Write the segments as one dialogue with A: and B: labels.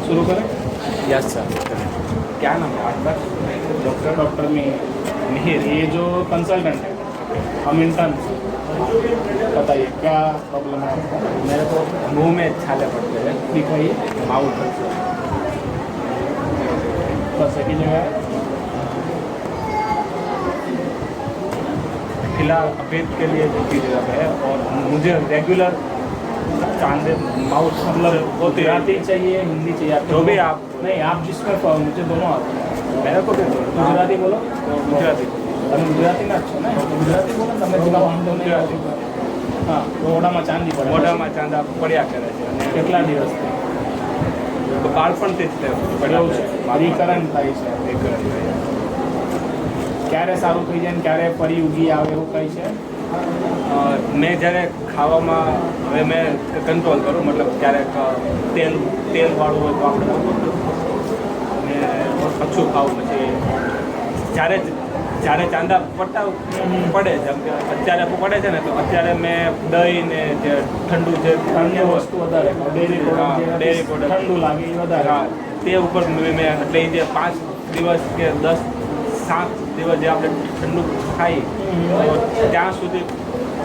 A: शुरू करें?
B: Yes sir. क्या नाम है आपका?
A: डॉक्टर मिहिर। ये जो कंसल्टेंट है, हम इंटर्न। बताइए क्या प्रॉब्लम है आपको?
B: मेरे को मुंह में छाले पड़ते हैं,
A: दिखाइए।
B: माउथ।
A: बस एक ही जगह है।
B: फिलहाल अभी के लिए की जगह है और मुझे रेगुलर चांदे माउथ
A: मतलब गुजराती चाहिए, हिंदी चाहिए आपको?
B: जो भी आप
A: नहीं, आप जिसमें मुझे दोनों आते हैं।
B: मेरे को भी
A: गुजराती बोलो।
B: गुजराती
A: તમે ગુજરાતીના જ છો ને? ગુજરાતી બોલો ને, તમે જેમાં વાંધો નહીં. હા, તો મોઢામાં ચાંદી પડે.
B: મોઢામાં ચાંદા પડ્યા કરે છે અને
A: કેટલા દિવસથી?
B: બાળપણથી જ તે
A: એવું છે, રીકરણ થાય છે.
B: રીકરણ થાય.
A: ક્યારે સારું થઈ જાય ને ક્યારે ફરી ઉગી આવે એવું કંઈ છે?
B: મેં જ્યારે ખાવામાં હવે મેં કંટ્રોલ કરું, મતલબ ક્યારેક તેલવાળું હોય તો આપણે અને ઓછું ખાવું. પછી જ્યારે ચાંદા પડે, જેમ કે અત્યારે પડે છે ને, તો અત્યારે મેં દહીં ને જે ઠંડુ જે
A: ઠંડી વસ્તુ વધારે ડેરી પ્રોડક્ટ ઠંડુ લાગે એ વધારે.
B: હા, તે ઉપર મેં એટલે જે 5 દિવસ કે 7 દિવસ જે આપણે ઠંડુ ખાઈ ત્યાં સુધી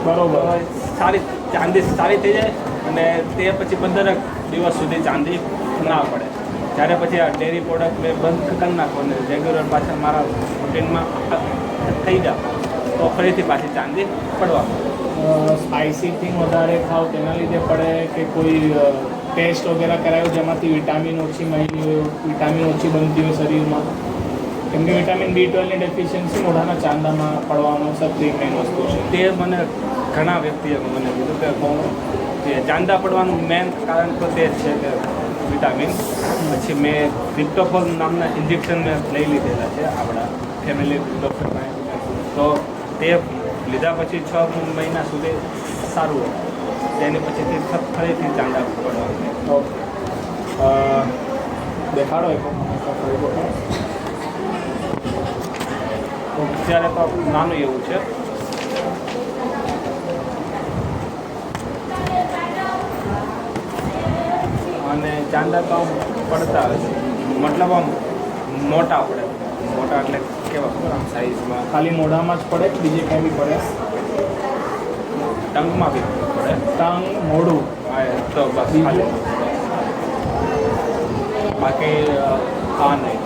A: બરોબર
B: ચાંદી સારી થઈ જાય અને તે પછી 15 દિવસ સુધી ચાંદી ના પડે. જ્યારે પછી આ ડેરી પ્રોડક્ટ મેં બંધ કરી નાખો અને રેગ્યુલર પાછા મારા રૂટીનમાં થઈ જાવ તો ફરીથી પાછી ચાંદી પડવા.
A: સ્પાઇસી થિંગ વધારે ખાવ તેના લીધે પડે કે કોઈ ટેસ્ટ વગેરે કરાયો જેમાંથી વિટામિન ઓછી મળી હોય, વિટામિન ઓછી બનતી હોય શરીરમાં? કેમ કે વિટામિન B12ની ડેફિશિયન્સી મોઢાના ચાંદામાં પડવાનો સૌથી મેઇન વસ્તુ છે.
B: તે મને ઘણા વ્યક્તિએ મને કીધું કે ચાંદા પડવાનું મેઇન કારણ તો તે જ છે કે વિટામિન. પછી મેં ક્રિપ્ટોફોલ નામના ઇન્જેક્શન મેં લઈ લીધેલા છે આપણા ફેમિલી ડૉક્ટર પાસે. તો તે લીધા પછી 6 મહિના સુધી સારું હોય. તેની પછીથી ફરીથી ચાંદા પડવાનું.
A: ઓકે, દેખાડો એક
B: અત્યારે તો નાનું એવું છે. અને ચાંદા તો આમ પડતા હોય છે, મતલબ આમ મોટા પડે. મોટા એટલે કેવા ખબર આમ સાઈઝમાં?
A: ખાલી મોઢામાં જ પડે કે બીજે ક્યાંય બી પડે?
B: ટંગમાં બી પડે.
A: ટંગ, મોઢું,
B: હા, તો બસ ખાલી. બાકી હા નહીં,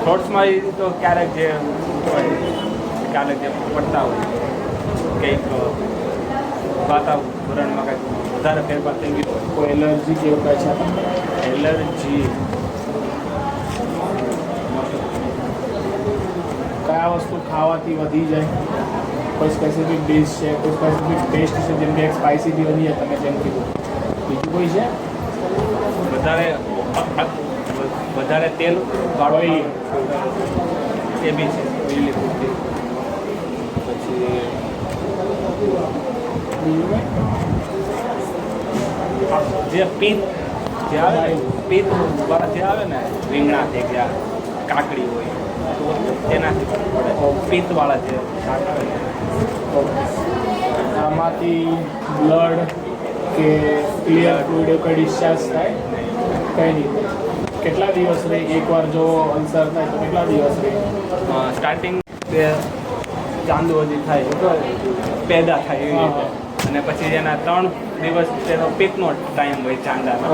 B: થોટ્સમાં તો ક્યારેક જે પડતા હોય, કંઈક વાતાવરણમાં કંઈક વધારે ફેરફાર થઈ ગયો હોય.
A: કોઈ એલર્જી કે એવું કાંઈ છે?
B: એલર્જી
A: કયા વસ્તુ ખાવાથી વધી જાય? કોઈ સ્પેસિફિક ડિશ છે, કોઈ સ્પેસિફિક ટેસ્ટ છે, જેમ કે સ્પાઇસીથી વધી જાય તમે જેમ કીધું? બીજું કોઈ છે?
B: વધારે તેલ
A: ઓઇલી
B: એ બી છે. Oily food. પછી જે પિત્ત જે આવે ને, પિત્તવાળા જે આવે ને, રીંગણા થઈ ગયા, કાકડી હોય તો તેનાથી પડે. પિત્તવાળા જે શાક આવે ને.
A: આમાંથી બ્લડ કે ક્લિયર ફ્લુઇડ કોઈ ડિસ્ચાર્જ થાય? કઈ રીતે? કેટલા દિવસ રહે? એકવાર જો અલ્સર થાય તો કેટલા દિવસ રહે?
B: સ્ટાર્ટિંગ ચાંદુ હજી થાય, પેદા થાય એવી રીતે. અને પછી એના 3 દિવસ તેનો પિત્તનો ટાઈમ હોય ચાંદાનો.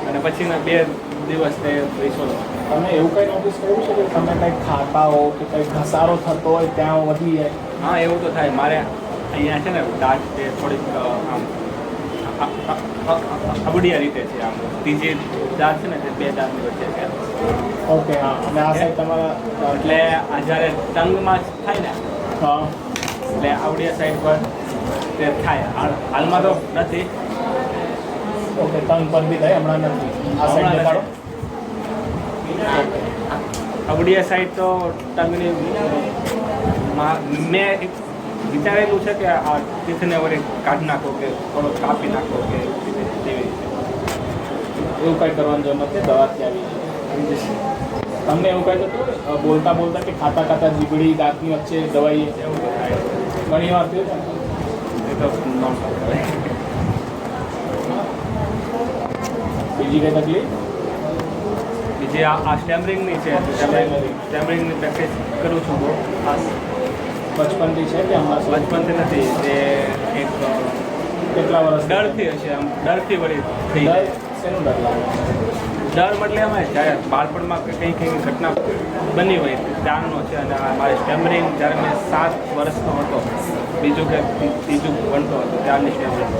B: અને પછીના 2 દિવસ તે રિસોલ્વ.
A: તમે એવું કંઈ નોટિસ કર્યું છે કે તમે કંઈક ખાતા હો કે કંઈક ઘસારો થતો હોય ત્યાં વધી જાય?
B: હા, એવું તો થાય. મારે અહીંયા છે ને દાંત તે થોડીક આમ અબડિયા રીતે છે. આમ ત્રીજી દાંત છે ને તે 2 દાંતની વચ્ચે છે.
A: ઓકે, હા. અને આ સાઈડ તમારા
B: એટલે આ જ્યારે ટંગમાં થાય ને,
A: હા,
B: એટલે આવડિયા સાઈડ પર તે થાય. હાલમાં તો નથી.
A: ઓકે, ટંગ પર બી થાય, હમણાં નથી. આ સાઈડ દેખાડો.
B: અબડિયા સાઈડ તો ટંગની મેં વિચારેલું છે કે આ તીથને વળી કાઢી નાખો કે થોડો કાપી નાખો કે તેવી
A: એવું કંઈ કરવાની જરૂર નથી. દવાથી આવી જશે. તમને એવું કંઈ થતું બોલતા બોલતા કે ખાતા ખાતા જીભડી દાંતની વચ્ચે દવાઈ
B: એવું તો થાય.
A: ઘણી વાર થયું છે?
B: એ તો નોર્મલ કહેવાય.
A: બીજી કઈ તકલીફ?
B: બીજી આ સ્ટેમરિંગની છે, સ્ટેમરિંગની પ્રેક્ટિસ કરું છું બહુ ખાસ.
A: બચપનથી છે કે હમણાં
B: બચપનથી નથી, તે એક
A: કેટલા વર્ષ
B: ડરથી હશે, આમ ડરથી વળી થઈ
A: ડર
B: જાય.
A: શેનો ડર લાગે?
B: ડર મતલબ અમે જ્યારે બાળપણમાં કંઈ કંઈ ઘટના બની હોય ત્યારનો છે. અને આ મારે સ્ટેમરિંગ જ્યારે મેં 7 વર્ષનો હતો, બીજું કે ત્રીજું ભણતો હતો ત્યારની સ્ટેમરિંગ.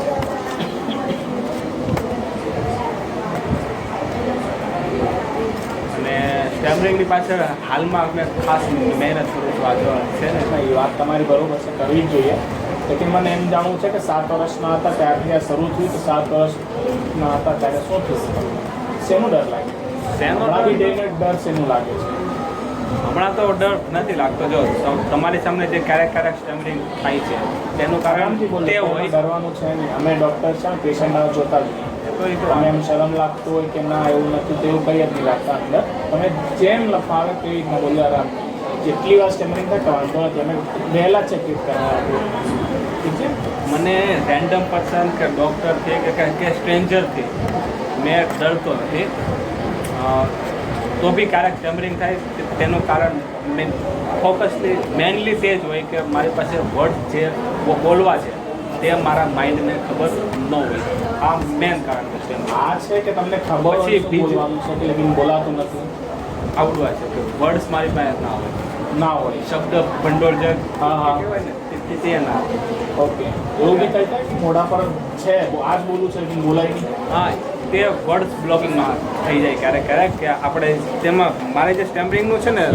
B: અને સ્ટેમરિંગની પાછળ હાલમાં મેં ખાસ મહેનત કરું છું. આ જો છે ને
A: એ વાત તમારી બરોબર છે, કરવી જ જોઈએ. લેકિન મને એમ જાણવું છે કે 7 વર્ષના હતા ત્યારથી આ શરૂ થયું, તો 7 વર્ષના હતા ત્યારે શું થયું? શેનો ડર લાગે?
B: શેનો
A: હમણાં બી
B: ડર?
A: ડેને ડર શેનું લાગે છે?
B: હમણાં તો ડર નથી લાગતો. જો તમારી સામે જે ક્યારેક સ્ટેમરિંગ થાય છે તેનું કારણ
A: આરામથી બોલો,
B: તે
A: એમાં
B: હોય.
A: ડરવાનું છે નહીં. અમે ડૉક્ટર છે ને, પેશન્ટ જોતા જ નહીં.
B: તો એ તો
A: તમે એમ શરમ લાગતું હોય કે ના એવું નથી, તેવું કંઈ જ નહીં લાગતા અંદર. તમે જેમ લફાવે તેવી રીતના બોલી આરામ. જેટલી વાર સ્ટેમરિંગ થાય તો વાંધો નથી, અમે વહેલા ચેકિંગ કરવા ઠીક છે.
B: મને રેન્ડમ પર્સન કે ડૉક્ટરથી કે સ્ટ્રેન્જરથી મેં ડરતો નથી. તો બી ક્યારેક સ્ટેમરિંગ થાય તેનું કારણ મેન ફોકસથી મેનલી તે જ હોય કે મારી પાસે વર્ડ જે બોલવા છે તે મારા માઇન્ડને ખબર ન હોય. આ મેન કારણ છે.
A: આ છે કે તમને ખબર હોય
B: પછી
A: શું
B: બીજું.
A: બોલવાનું છે કે લેકિન બોલાતું નથી,
B: આવડવા છે કે વર્ડ્સ મારી પાસે ના હોય,
A: ના હોય.
B: શબ્દ ભંડોળ જે
A: હા, હા.
B: કહેવાય ને તે ના હોય.
A: ઓકે, એવું બી થાય કે મોઢા પર છે આ જ બોલું છે લેકિન બોલાય નહીં.
B: હા, તે વર્ડ્સ બ્લોકિંગમાં થઈ જાય ક્યારેક કે આપણે તેમાં મારે જે સ્ટેમ્પરિંગનું છે ને,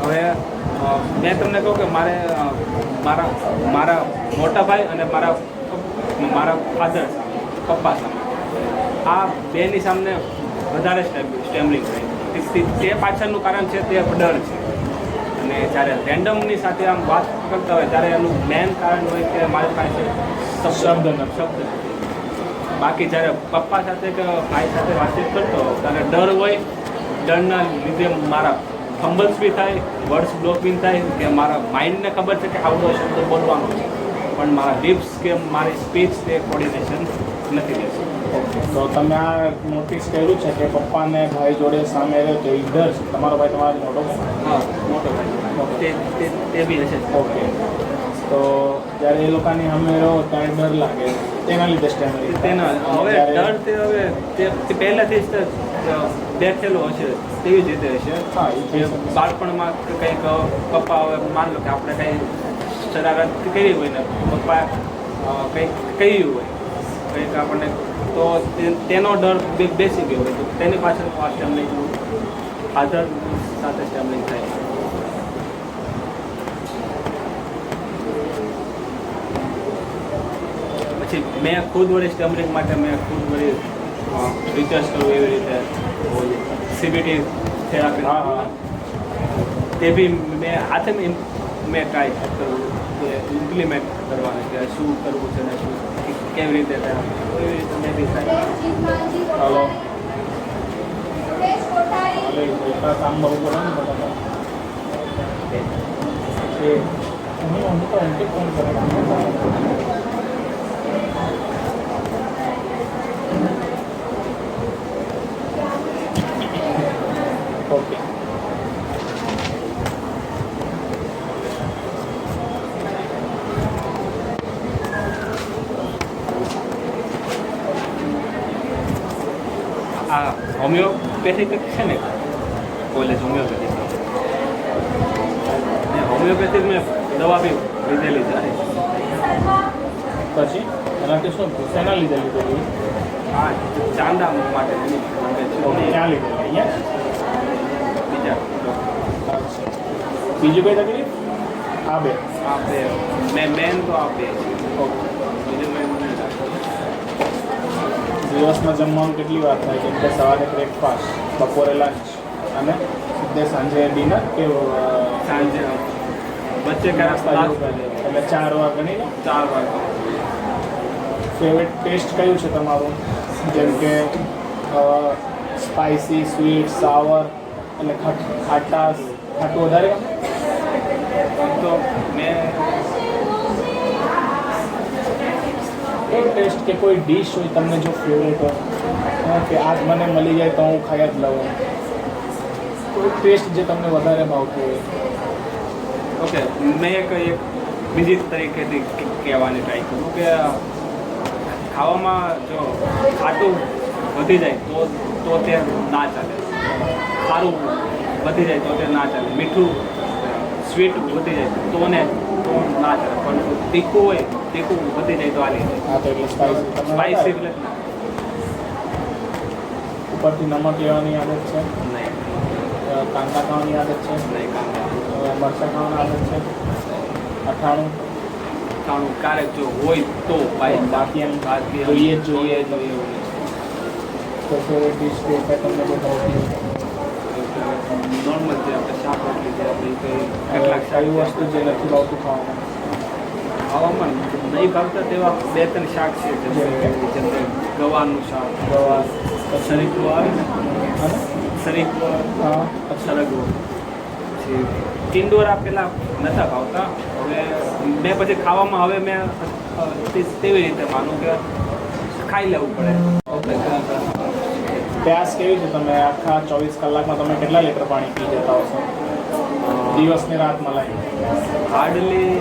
B: હવે મેં તમને કહું કે મારે મારા મોટા ભાઈ અને મારા ફાધર પપ્પા સામે આ બેની સામે વધારે સ્ટેમ્પરિંગ થાય. તે પાછળનું કારણ છે તે ડર છે. અને જ્યારે રેન્ડમની સાથે આમ વાત કરતા હોય ત્યારે એનું મેન કારણ હોય કે મારી પાસે
A: શબ્દ નથી.
B: શબ્દ નથી. બાકી જ્યારે પપ્પા સાથે કે ભાઈ સાથે વાતચીત કરતો ત્યારે ડર હોય. ડરના લીધે મારા ફંબલ્સ બી થાય, વર્ડ્સ બ્લોક બી થાય કે મારા માઇન્ડને ખબર છે કે આવડો શબ્દ બોલવાનો છે, પણ મારા લિપ્સ કે મારી સ્પીચ તે કોર્ડિનેશન નથી રહેતું.
A: તો તમે આ નોટિસ કર્યું છે કે પપ્પા અને ભાઈ જોડે સામે રહ્યો તો એ ડર છે? તમારો ભાઈ તમારો મોટો છે?
B: હા, મોટો ભાઈ તે બી હશે.
A: ઓકે, તો જ્યારે એ લોકોની સામે રહ્યો ત્યારે ડર લાગે તેના લીધે સ્ટેમરિંગ
B: તેના હવે ડર તે પહેલાંથી જ બેઠેલો હશે તેવી જ રીતે હશે.
A: હા, એ
B: કે બાળપણમાં કંઈક પપ્પા હવે માન લો કે આપણે કંઈ શરારત કરી હોય ને પપ્પા કંઈક કહ્યું હોય કંઈક આપણને, તો તેનો ડર બેસી ગયો હોય તો તેની પાછળ આ સ્ટેમરિંગ ફાધર સાથે સ્ટેમરિંગ થાય. પછી મેં ખુદ વળી સ્ટેમરિંગ માટે મેં ખુદ વળી રિસર્ચ કરવું એવી રીતે CBT થેરાપી.
A: હા, હા.
B: તે બી મેં હાથે મેં ટ્રાય કરવું કે ઇમ્પ્લિમેન્ટ કરવાનું કે શું કરવું છે ને શું કેવી રીતે થાય એવી રીતે મેં બી થાય.
A: હલો, એટલા કામ બહુ પડે ને બધા. હું તો એન્ટી ફોન કરે. ઓકે,
B: આ હોમિયોપેથિક છે ને કોલેજ હોમિયોપેથિક મેં દવા બી લીધેલી છે.
A: પછી એનાથી શું શેના લીધે લીધેલી?
B: હા, ચાંદા માટે
A: ક્યાં લીધેલી? અહીંયા?
B: બીજા
A: અચ્છા. બીજું કઈ તકલીફ? આ બે.
B: આ બે મેન તો આ બે છે.
A: ઓકે,
B: બીજું મેં
A: દિવસમાં જમવાનું કેટલી વાર થાય? કેમ કે સવારે બ્રેકફાસ્ટ, બપોરે લંચ અને સીધે સાંજે ડિનર કે
B: સાંજે વચ્ચે
A: નાસ્તા જેવું
B: ક્યારેક
A: કરે? એટલે 4 વાર ગણી લો.
B: 4 વાગે.
A: ફેવરેટ ટેસ્ટ કયું છે તમારું? જેમ કે સ્પાઇસી, સ્વીટ, સાવર એટલે ખાટું વધારે ગમે?
B: તો મેં
A: કોઈ ટેસ્ટ કે કોઈ ડીશ હોય તમને જો ફેવરેટ હોય કે આજ મને મળી જાય તો હું ખાઈ જ લઉં? કોઈ ટેસ્ટ જે તમને વધારે ભાવતું હોય?
B: ઓકે, મેં એક બીજી તરીકેથી કહેવાની ટ્રાય કરું કે ખાવામાં જો ખાટું વધી જાય તો તે ના ચાલે, સારું વધી જાય તો તે ના ચાલે, મીઠું સ્વીટ વધી જાય તો ના ચાલે, પણ તીખું હોય તીખું વધી જાય તો હાલી જાય.
A: હા, તો એટલે સ્પાઈસી
B: સ્પાઈસી એટલે
A: ઉપરથી નમક લેવાની આદત છે,
B: નહીં
A: કાંદા ખાવાની આદત છે,
B: નહીં કાંદા
A: મરચાં ખાવાની આદત છે, અથાણું
B: ખાણું ક્યારેક જો હોય તો
A: બાકી એમ
B: બાકી
A: જોઈએ જ
B: જોઈએ
A: જોઈએ.
B: એવું નહીં.
A: તો ફેવરેટ ડિશ કે તમને બહુ ભાવતી હોય?
B: નોર્મલ જે આપણે શાક રોટલી જે આપણે કેટલાક
A: કઈ વસ્તુ જે નથી ભાવતું ખાવામાં?
B: ખાવામાં નહીં ભાવતા તેવા 2-3 શાક છે, જેમ કે ગવારનું શાક,
A: ગવાર,
B: સરગવો આવે ને,
A: અને
B: સરગવો,
A: હા,
B: સરગવો, પછી ટિંડોરા પહેલાં નહોતા ભાવતા, હવે મેં પછી ખાવામાં હવે મેં તેવી રીતે માનું કે ખાઈ લેવું પડે.
A: પ્યાસ કેવી છે? તમે આખા 24 કલાકમાં તમે કેટલા લીટર પાણી પી જતા હશો? દિવસની રાત મલાઈ
B: હાર્ડલી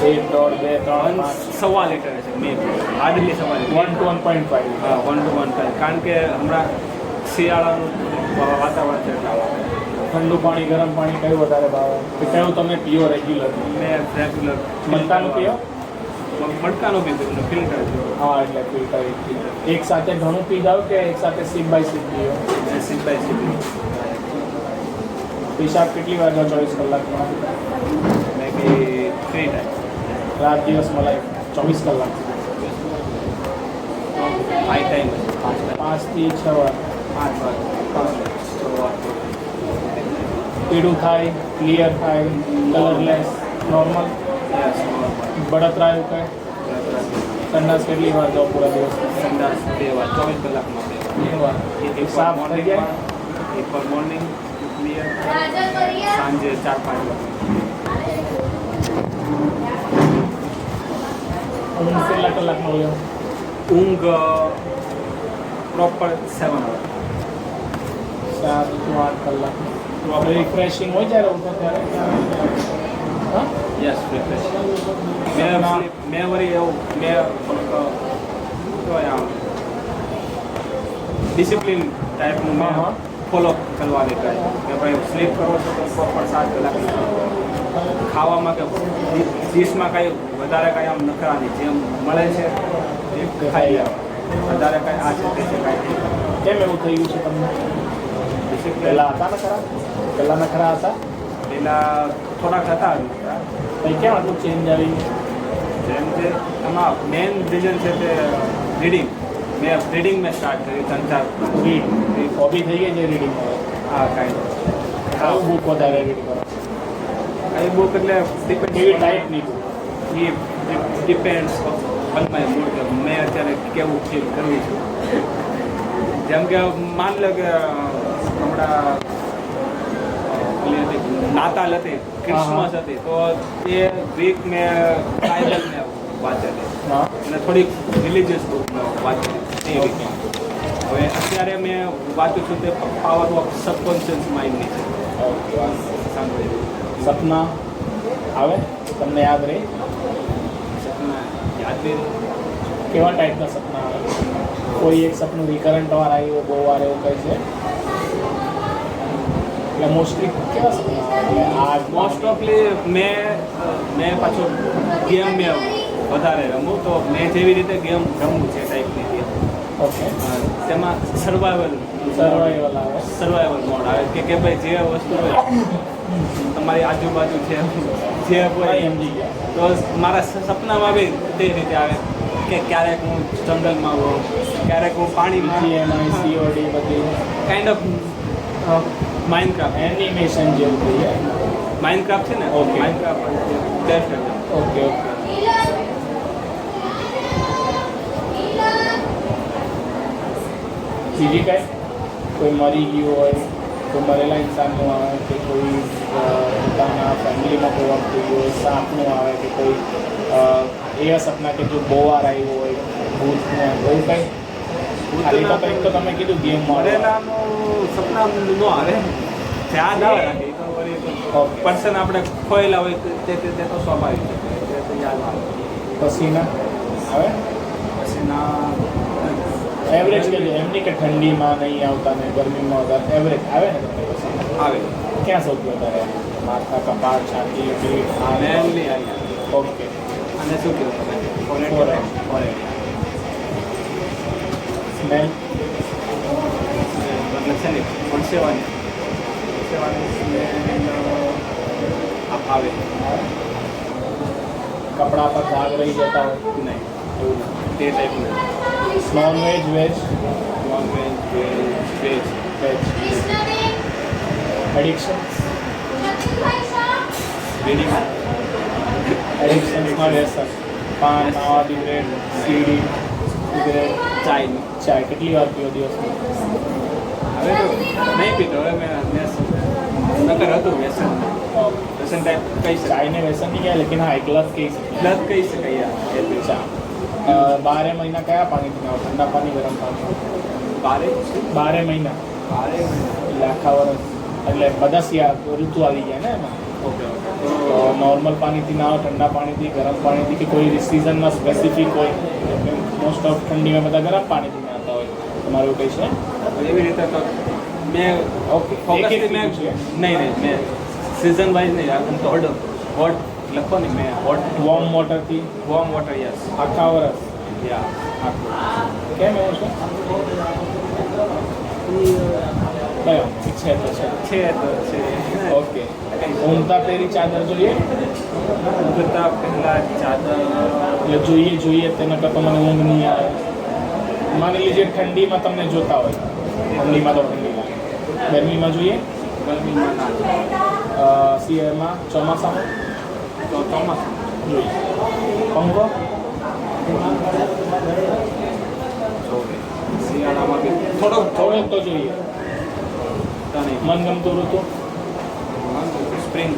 A: 1, 1.5, 2, 3, 5,
B: 1.25 લીટર છે મેં હાર્ડલી 1.25 લીટર.
A: 1 to 1.5.
B: હા, 1 to 1.5, કારણ કે હમણાં શિયાળાનું વાતાવરણ છે એટલા માટે.
A: ઠંડુ પાણી, ગરમ પાણી કયું વધારે ભાવે? કે કયું તમે પીઓ રેગ્યુલર?
B: મેં રેગ્યુલર
A: મટકાનું પીઓ?
B: મટકાનું બી પીવું, ફિલ્ટર જો
A: હા, એટલે ફિલ્ટર એક સાથે ઘણું પી જાઓ કે એક સાથે સિપ બાય સિપ પીઓ?
B: સિપ બાય સિપ.
A: પેશાબ કેટલી વાર જાઓ 24 કલાકમાં?
B: મેં બી 3 ટાઈમ.
A: રાત દિવસ મલાઈ 24 કલાક?
B: 5 ટાઈમ.
A: 5 થી 6 વાર.
B: 5 વાર. 6 વાર.
A: પીળું થાય, ક્લિયર થાય, કલરલેસ, નોર્મલ, બળતરા એવું કંઈ? સંડાસ કેટલી વાર જાઓ પૂરા દિવસ?
B: સંડાસ 2 વાર, 24 કલાકમાં 2 વાર.
A: 2 વાર. સાફ થઈ જાય?
B: એક વાર મોર્નિંગ ક્લિયર, સાંજે 4-5 વાર.
A: ઊંઘ કેટલા કલાકમાં લ્યો?
B: ઊંઘ પ્રોપર 7 અવર.
A: 7 to 8 કલાક. આપણે રિફ્રેશિંગ હોય જ્યારે ઉઠો ત્યારે? હા,
B: યસ, રિફ્રેશ. મેં વળી એવું ડિસિપ્લિન ટાઈપનું મેં
A: હા.
B: ફોલો કરવાની ટ્રાય કે ભાઈ સ્લીપ કરો છો તો પ્રોપર 7 કલાક. ખાવામાં કે ડીશમાં કાંઈ વધારે કાંઈ આમ નખરા નહીં, જેમ મળે છે એ ખાઈ લેવા, વધારે કાંઈ આ છે તે છે કાંઈ નહીં.
A: કેમ એવું થઈ ગયું છે તમને?
B: ડિસિપ્લિન
A: પહેલાં હતા નખરા? પહેલાં નખરા હતા?
B: પહેલાં થોડાક હતા જ.
A: પછી કેમ આટલું ચેન્જ આવી ગયું?
B: જેમ કે આમાં મેઇન રીઝન છે તે રીડિંગ. મેં સ્ટાર્ટ કર્યું 3-4.
A: રીડ હોબી થઈ ગઈ છે રીડિંગમાં?
B: હા, કાંઈ
A: કયું બુક વધારે રીડ કરો?
B: કઈ બુક એટલે
A: કેવી ટાઈપની book?
B: A depends on my mood કે મેં અત્યારે કેવું ફીલ કરવું છું. જેમ કે માન લો કે હમણાં નાતાલ હતી, ક્રિસમસ હતી, તો એ વીક મેં બાઇબલને વાંચેલી
A: હા,
B: અને થોડીક રિલિજિયસ બુક મેં વાંચેલી એ વીકમાં. હવે અત્યારે મેં વાંચું છું તે પાવર ઓફ સબકોન્શિયસ માઇન્ડની છે. સાંભળેલી
A: સપના આવે તમને યાદ રહે?
B: સપના યાદ બી રહે.
A: કેવા ટાઈપના સપના આવે? કોઈ એક સપનું રિકરન્ટ વાર આવ્યું, બહુ વાર એવું કંઈ છે? એટલે મોસ્ટલી કેવા સપના આવે? એટલે આ
B: મોસ્ટ ઓફલી મેં પાછું ગેમ મેં વધારે રમું, તો મેં જેવી રીતે ગેમ રમું છે ટાઈપની ગેમ,
A: ઓકે,
B: તેમાં સર્વાઈવલ
A: સર્વાઈવલ
B: મોડ આવે કે ભાઈ જે વસ્તુ હોય તમારી આજુબાજુ છે જે હોય
A: સમજી ગયા.
B: તો મારા સપનામાં બી તે રીતે આવે કે ક્યારેક હું જંગલમાં હોઉં, ક્યારેક હું પાણીમાં,
A: BGMI, COD બધી
B: કાઇન્ડ ઓફ માઇન્ડક્રાફ્ટ.
A: એનિમેશન જેવું કહીએ.
B: માઇન્ડક્રાફ્ટ છે ને,
A: Okay.
B: માઇન્ડક્રાફ્ટ બેસ્ટ છે.
A: Okay okay. બીજી કાંઈ કોઈ મરી ગયું હોય, કોઈ મરેલા ઇન્સાનનું આવે કે કોઈ પોતાના ફેમિલીમાં કોઈ વાર થઈ ગયું હોય, સાપનું આવે કે કોઈ એવા સપના કે જો બહુ વાર આવ્યું હોય ભૂતનું, એવું કંઈ? ખાલી તો કંઈક તો તમે કીધું ગેમ
B: ભરેલાનું સપના ન આવે યાદ આવે રાખે તો
A: Okay.
B: પર્સન આપણે ખોયેલા હોય તે તો સ્વાભાવિક છે તે તો યાદ આવે
A: પસીના આવે
B: પછીના
A: એવરેજ કે એમની કે ઠંડીમાં નહીં આવતા ને ગરમીમાં આવતા એવરેજ આવે ને તમને પસીના
B: આવે
A: ક્યાં સૌથી વધારે આવે? માથા કપાળ છાતી પીઠ
B: મેનલી અહીંયા
A: ઓકે
B: અને શું કીધું તમે
A: Forehead. સ્મેલ
B: મતલબ છે ને પરસેવાની આવે
A: કપડા પર દાગ રહી જતા હોય
B: નહીં
A: એવું
B: તે ટાઈપનું
A: non veg veg
B: non veg veg
A: veg addiction
B: wedding
A: એડિક્શન્સમાં વ્યસન પાન માવા સિગરેટ સીડી સિગરેટ
B: ચાય
A: ચાય કેટલી વાર પીવો દિવસમાં
B: હવે તો નહીં પીતો હવે મેં નકર હતું વ્યસન વ્યસન ટાઈપ કહી શકાય
A: ચાયને વ્યસન નહીં કહેવાય લેકિન હા એકલા જ કહી શકીએ
B: લત કહી શકાય યાર
A: ચા 12 મહિના કયા પાણીથી નાવો ઠંડા પાણી ગરમ પાણી
B: બારે
A: 12 મહિના એટલે આખા વર્ષ એટલે બધા ઋતુ આવી ગયા ને એમાં
B: ઓકે ઓકે
A: તો નોર્મલ પાણીથી નાવો ઠંડા પાણીથી ગરમ પાણીથી કે કોઈ સિઝનમાં સ્પેસિફિક હોય મોસ્ટ ઓફ ઠંડીમાં બધા ગરમ પાણીથી નાહતા હોય તમારું કંઈ છે
B: એવી રીતે તો મેં
A: ઓકે
B: ફોકસથી મેં નહીં મેં સિઝન વાઇઝ નહીં આમ તો ઓર્ડર હોટ લખો ને મેં હોટ
A: વોર્મ વોટરથી
B: વોર્મ વોટર યસ
A: આખા વર્ષ
B: યા આખું
A: કેમ એવું છે કયો છે તો છે
B: છે તો છે
A: ઓકે ઊંઘતા પહેરી ચાદર જોઈએ
B: કરતાં પહેલાં ચાદર
A: એટલે જોઈએ તેના કરતાં મને ઊંઘ નહીં આવે માની લીજીએ ઠંડીમાં તમને જોતા હોય ઠંડીમાં તો ઠંડી લાગે ગરમીમાં જોઈએ
B: ગરમીમાં ના
A: શિયાળામાં ચોમાસામાં
B: તો ચોમાસું
A: જોઈએ પંખો
B: શિયાળામાં બી થોડોક
A: થોડોક તો જોઈએ
B: તો નહીં
A: મનગમતું ઋતુ
B: સ્પ્રિંગ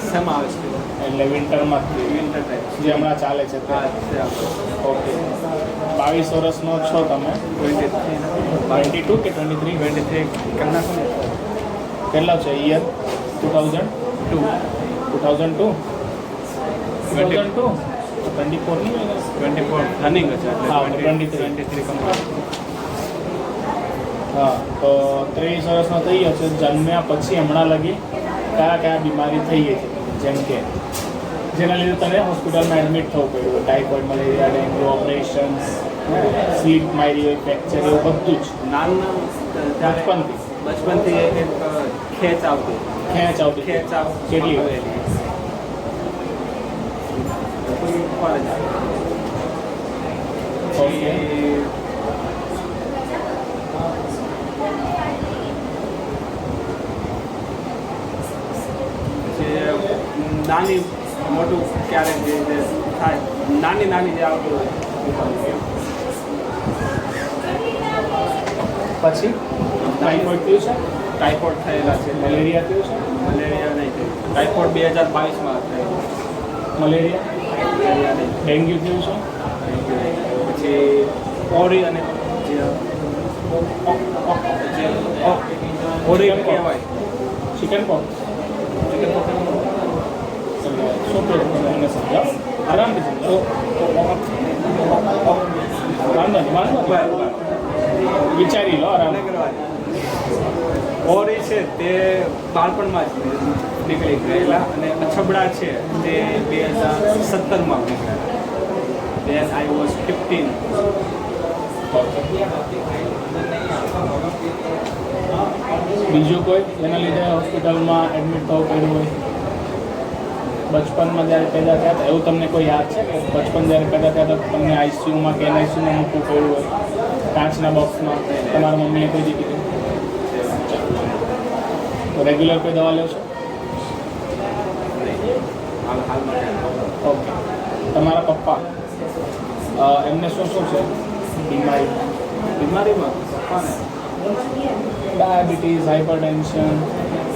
B: શેમાં આવે સ્પ્રિંગ
A: એટલે વિન્ટરમાં
B: વિન્ટર ટાઈપ
A: જે હમણાં ચાલે છે તે ઓકે 22 વર્ષનો છો તમે 22 કે 23
B: કરના શું
A: કેટલા છે યર 2002 2002 2002 24 નહીં હોય ને?
B: 24 રનિંગ છે
A: હા,
B: એટલે 23 કમ્પ્લીટ
A: હા તો 23 વર્ષનો થઈ ગયો છે જન્મ્યા પછી હમણાં લગી કયા બીમારી થઈ ગઈ છે જેમ કે જેના લીધે તને હોસ્પિટલમાં એડમિટ થવું પડ્યું typhoid malaria dengue operation sleep મારી હોય ફ્રેક્ચર એવું બધું જ
B: નાના
A: બચપનથી
B: બચપનથી એક ખેંચ આવતી
A: ખેંચ આવતી
B: ખેંચ
A: કેટલી
B: કોલેજ
A: ઓકે
B: નાની મોટું ક્યારેક જે થાય નાની જે આવતું હોય
A: પછી ટાઇફોઇડ થયું છે
B: ટાઇફોઇડ થયેલા છે
A: મલેરિયા થયું છે
B: મલેરિયા નહીં થયું ટાઇફોઇડ 2022માં થયેલું
A: મલેરિયા
B: મલેરિયા નહીં
A: ડેન્ગ્યુ થયું છે
B: પછી ઓરી અને જે ઓરી કહેવાય
A: ચિકન પોક્સ શું કહ્યું મને સમજાવો આરામથી સમજાવો વાંધો નહીં વિચારી લો આરામ
B: ઓરી છે તે બાળપણમાં જ નીકળી ગયેલા અને અછબડા છે તે 2017માં નીકળ્યા then I was 15
A: બીજું કોઈ જેના લીધે હોસ્પિટલમાં એડમિટ થવું પડ્યું હોય બચપનમાં જ્યારે પેદા થયા હતા એવું તમને કોઈ યાદ છે કે બચપન જ્યારે પેદા થયા હતા તમને આઈસીયુમાં કે એનઆઈસીયુમાં મૂકવું પડ્યું હોય કાચના બોક્સમાં તમારા મમ્મીએ કોઈ દી કીધું તો રેગ્યુલર કોઈ દવા લો છો
B: હાલમાં
A: ઓકે તમારા પપ્પા એમને શું છે
B: બીમારીમાં કોને
A: ડાયાબિટીસ હાઇપરટેન્શન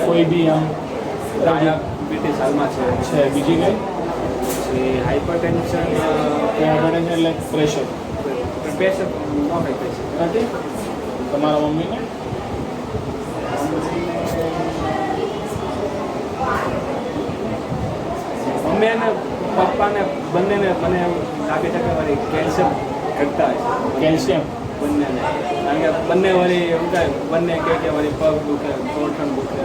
A: કોઈ બી આમ
B: ડાયાબિટીસ હાલમાં
A: છે બીજી કઈ
B: પછી હાઇપરટેન્શન
A: હાઇપરટેન્શન એટલે પ્રેશર
B: પ્રેશર ન હોય પ્રેશર
A: નથી તમારા મમ્મીને
B: મમ્મી અને પપ્પાને બંનેને મને એવું લાગે છે કે વળી કેલ્શિયમ ઘટતા હોય છે
A: કેલ્શિયમ
B: બંનેને કારણ કે બંને વળી એવું થાય બંને કે વળી પગ દુખે ગોઠણ દુખે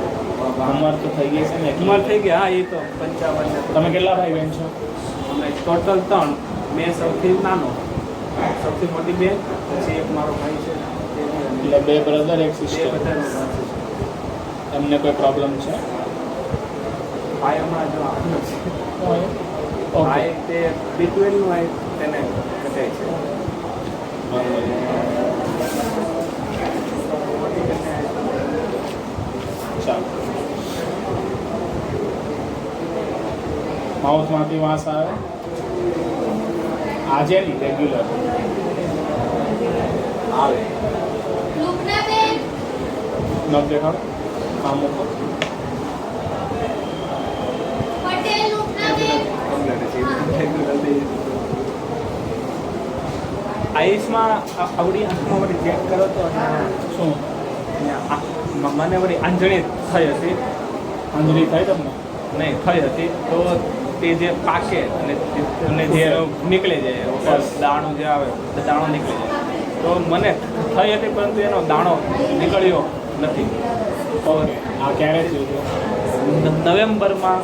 A: ઉંમર તો થઈ ગઈ છે ને
B: ઉંમર થઈ ગઈ હા એ તો 55
A: તમે કેટલા ભાઈ બહેન છો
B: અમે ટોટલ 3 મેં સૌથી નાનો સૌથી મોટી બેન પછી એક મારો ભાઈ છે
A: એટલે 2 બ્રધર 1
B: બે
A: સિસ્ટર
B: બધા
A: એમને કોઈ પ્રોબ્લેમ છે
B: ભાઈ હમણાં જો આગળ છે
A: ઓકે
B: ભાઈ તે B12 નું તેને ઘટે છે
A: ચાલો માઉથમાંથી વાસ આવે આજે નહીં રેગ્યુલર
B: આવે
A: ન દેખાડો કામ ઉપર
B: આયુષમાં આવડી આંખમાં વળી ચેક કરો તો
A: શું
B: મને વળી આંજણી થઈ હતી
A: આંજળી થાય તમને
B: નહીં થઈ હતી તો તે જે પાકે અને જે નીકળી જાય ઉપર દાણો જે આવે તે દાણો નીકળી જાય તો મને થઈ હતી પરંતુ એનો દાણો નીકળ્યો નથી
A: ઓકે આ ક્યારે થયું હતું
B: નવેમ્બરમાં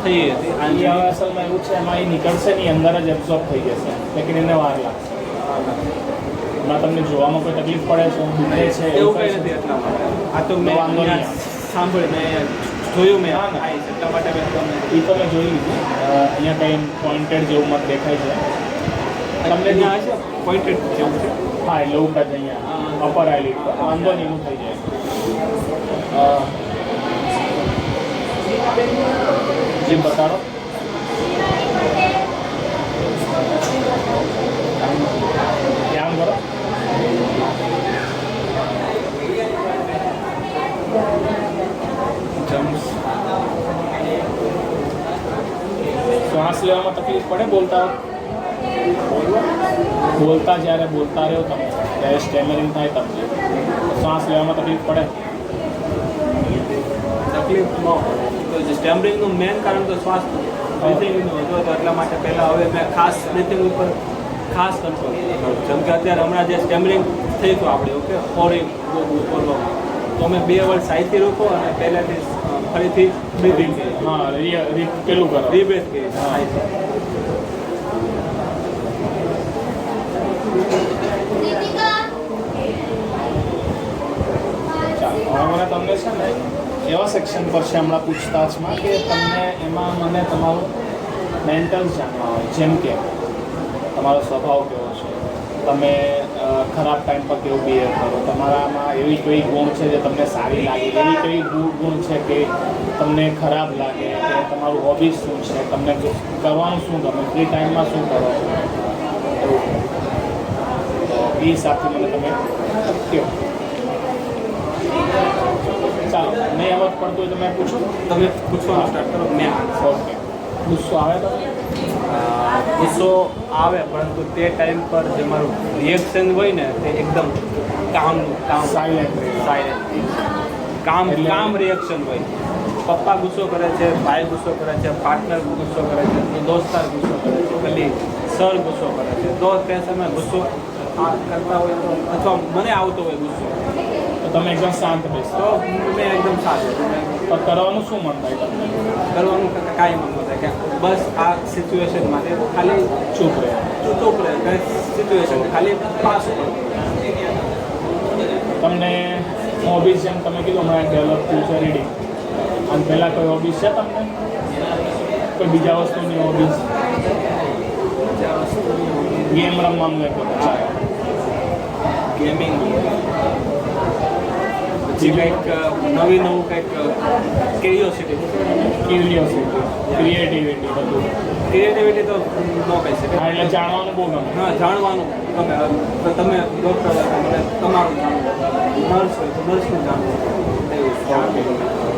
B: થઈ હતી
A: એ હવે અસલમાં એવું છે એમાં એ નીકળશે નહીં અંદર જ એબ્ઝોર્બ થઈ જશે લેકિન એને વાર લાગશે એમાં તમને જોવામાં કોઈ તકલીફ પડે છે દુખે છે
B: એવું કંઈ નથી એટલા માટે આ તો મેં
A: વાંધો નહીં.
B: સાંભળ્યું મેં જોયું મેં આવીશ એટલા માટે મેં તમને
A: એ તો મેં જોઈ લીધું અહીંયા કંઈ પોઈન્ટેડ જેવું મત દેખાય છે
B: તમને ત્યાં હશે પોઈન્ટેડ જેવું છે
A: હા એટલે ઉપર જ અહીંયા અપર આઈલિડ પર વાંધો નહીં એવું થઈ જાય જીમ બતાડો ધ્યાન કરો
B: જમ્સ
A: શ્વાસ લેવામાં તકલીફ પડે બોલતા બોલતા જ્યારે બોલતા રહ્યો તમે ત્યારે સ્ટેમરિંગ થાય તમને શ્વાસ લેવામાં તકલીફ પડે
B: તકલીફ ન હોય તો જે સ્ટેમ્બરિંગનું મેઇન કારણ તો શ્વાસ બ્રિથિંગનું હતું તો એટલા માટે પહેલાં હવે મેં ખાસ બ્રિથિંગ ઉપર ખાસ કંટ્રોલ જેમ કે અત્યારે હમણાં જે સ્ટેમ્બરિંગ થઈ હતું આપણે ઓકે ફોરિંગ બોલવામાં તો અમે 2 વર્ષ સાહિત્ય રોકો અને પહેલાંથી ફરીથી બ્રિથિંગ કરી
A: હા પેલું કરો
B: રીબ્રેથ કરી સાહિત્ય
A: ચાલો હવે મને તમને છે ને એવા સેક્શન પર છે હમણાં પૂછતાછમાં કે તમને એમાં મને તમારું મેન્ટલ જાણવા હોય જેમ કે તમારો સ્વભાવ કેવો છે તમે ખરાબ ટાઈમ પર કેવું બિહેવ કરો તમારામાં એવી કઈ ગુણ છે જે તમને સારી લાગે એવી કઈ ગુણ છે કે તમને ખરાબ લાગે કે તમારું હોબીઝ શું છે તમને કરવાનું શું ગમે ફ્રી ટાઈમમાં શું કરો એવું તો એ હિસાબથી મને તમે કહો ચાલો નહીં અવાજ પડતો હોય તો મેં પૂછું
B: તમે પૂછવાનું સ્ટાર્ટ કરો મેં
A: ઓકે ગુસ્સો આવે તો
B: ગુસ્સો આવે પરંતુ તે ટાઈમ પર જે મારું રિએક્શન હોય ને તે એકદમ કામ
A: સાયલેન્ટ
B: સાયલેન્ટ કામ રિએક્શન હોય પપ્પા ગુસ્સો કરે છે ભાઈ ગુસ્સો કરે છે પાર્ટનર ગુસ્સો કરે છે દોસ્તાર ગુસ્સો કરે છે પેલી સર ગુસ્સો કરે છે તો તે સમયે ગુસ્સો કરતા હોય તો અથવા મને આવતો હોય ગુસ્સો
A: તો તમે એકદમ શાંત બેસો
B: તો મેં એકદમ સારું
A: તો કરવાનું શું મન થાય તમને
B: કરવાનું કાંઈ મન ન થાય કે બસ આ સિચ્યુએશન માટે ખાલી
A: ચૂપ રહે
B: ચૂપ રહે કંઈ સિચ્યુએશન ખાલી પાસ
A: તમને હોબીઝ જેમ તમે કીધું હમણાં ડેવલપ થયું છે રીડિંગ અને પહેલાં કોઈ હોબીઝ છે તમને કોઈ બીજા વસ્તુની હોબીઝ ગેમ રમવાનું એક
B: ગેમિંગ પછી કંઈક નવું કંઈક
A: ક્યુરિયોસિટી ક્રિએટિવિટી બધું
B: ક્રિએટિવિટી તો ન કહી શકે
A: હા એટલે જાણવાનું બહુ ગમે
B: હા જાણવાનું ગમે તો તમે ડૉક્ટર હોય તો મને તમારું જાણવું નર્સ હોય તો નર્સનું જાણવું
A: ઓકે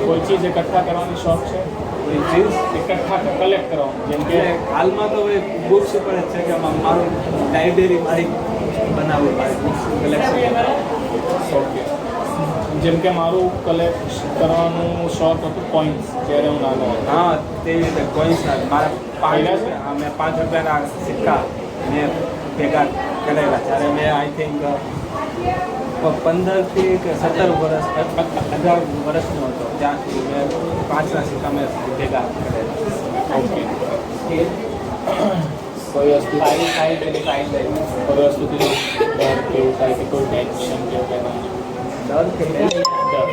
A: કોઈ ચીજ એકઠા કરવાની શોખ છે
B: કોઈ ચીજ
A: એકઠા કલેક્ટ કરવાનું જેમ કે
B: હાલમાં તો હવે બુક્સ ઉપર જ છે કે મારું લાઇબ્રેરી મારી બનાવું મારી કલેક્શન.
A: ઓકે. જેમ કે મારું કલેક્ટ કરવાનું શોખ હતું કોઈન્સ જ્યારે હું નાનો હતો.
B: હા તેવી રીતે કોઈન્સના મારા
A: પહેલા છે?
B: મેં 5 રૂપિયાના સિક્કા મેં ભેગા કરેલા જ્યારે મેં આઈ થિંક 15 થી કે 17 વર્ષ 18 વર્ષનો હતો ત્યાં સુધી મેં 5ના સિક્કા મેં ભેગા કરેલા.
A: ઓકે. કોઈ વસ્તુ કોઈ વસ્તુથી ડર કેવું થાય કે કોઈ ટેન્શન કેવું કંઈ
B: ડર કે
A: ડર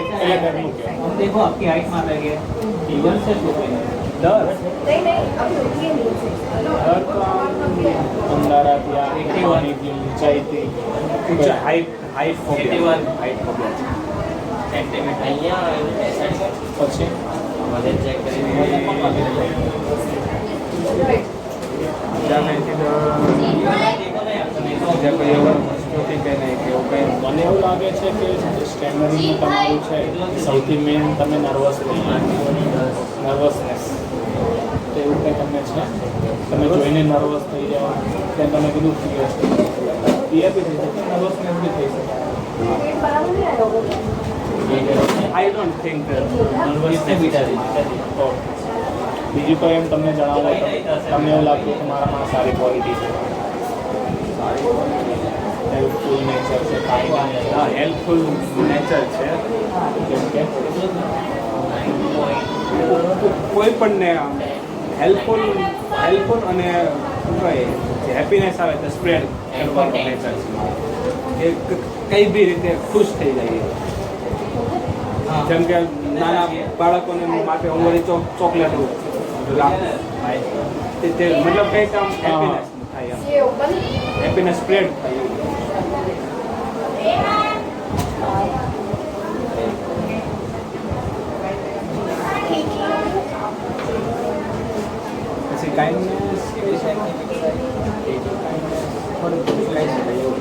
A: એટલે ડરનું કહેવાય.
C: अब देखो आपकी हाइट मार लगे इधर से शो करें
B: ડર
D: नहीं नहीं अब रुकिए नीचे
A: ડર તો આમ અંધારાથી આ પાણીથી ઊંચાઈથી
B: ઊંચા height phobia
C: 81.
B: Height phobia
C: centimetre અહીંયા
A: પછી
C: আমাদের চেक
B: જ્યાં કોઈ એવો વસ્તુથી કંઈ નહીં કે એવું કંઈ
A: મને એવું લાગે છે કે સ્ટેન્ડર્ડનું તમારું છે સૌથી મેઇન તમે નર્વસનેસ તો એવું કંઈ તમને છે તમે જોઈને નર્વસ થઈ જાઓ ત્યાં તમે કીધું ફિયર ફિયર બી થઈ શકે નર્વસનેસ બી થઈ શકે.
D: पेट बराबर नहीं आया होगा
B: આઈ ડોન્ટ થિંક
C: इससे बीटा
A: ઓકે. બીજું કોઈ એમ તમને જણાવો તો તમને એવું લાગતું કે મારામાં આ સારી ક્વોલિટી છે હેલ્પફુલ નેચર છે કાંઈ
B: હા હેલ્પફુલ નેચર છે
A: જેમ કે
B: કોઈ પણને હેલ્પફુલ અને શું કહે જે હેપીનેસ આવે તો સ્પ્રેડ કરવાનું નેચર છે એ કઈ બી રીતે ખુશ થઈ જાય. જેમ કે નાના બાળકોને માટે હું વળી ચોકલેટ તે મતલબ કંઈક આમ હેપીનેસ થાય એમ
D: ये ओपन
B: હેપીનેસ સ્પ્રેડ થાય એવું. પછી કાઇન્ડનેસ થોડી થોડી કહી શકાય એવું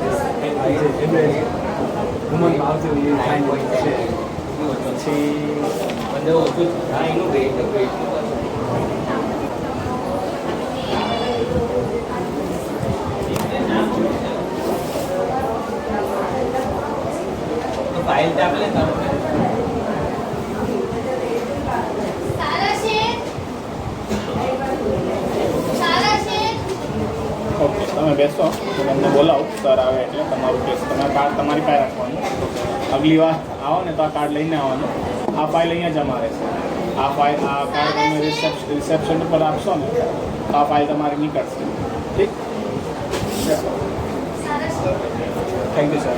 B: હ્યુમન આવતી હોય એ કાઇન્ડનેસ છે. પછી
C: બંને ઓછું હા એનું વેઇટ તો ફાઇલ તે આપણે
A: ઓકે તમે બેસો હું તમને બોલાવું સર આવે એટલે તમારું કેસ તમે કાર્ડ તમારી પાસે રાખવાનું. અગલી વાર આવો ને તો આ કાર્ડ લઈને આવવાનું. આ ફાઇલ અહીંયા જમા રહેશે. આ કાર્ડ તમે રિસેપ્શન પર આપશો ને તો આ ફાઇલ તમારી નીકળશે. ઠીક.
B: Thank you sir.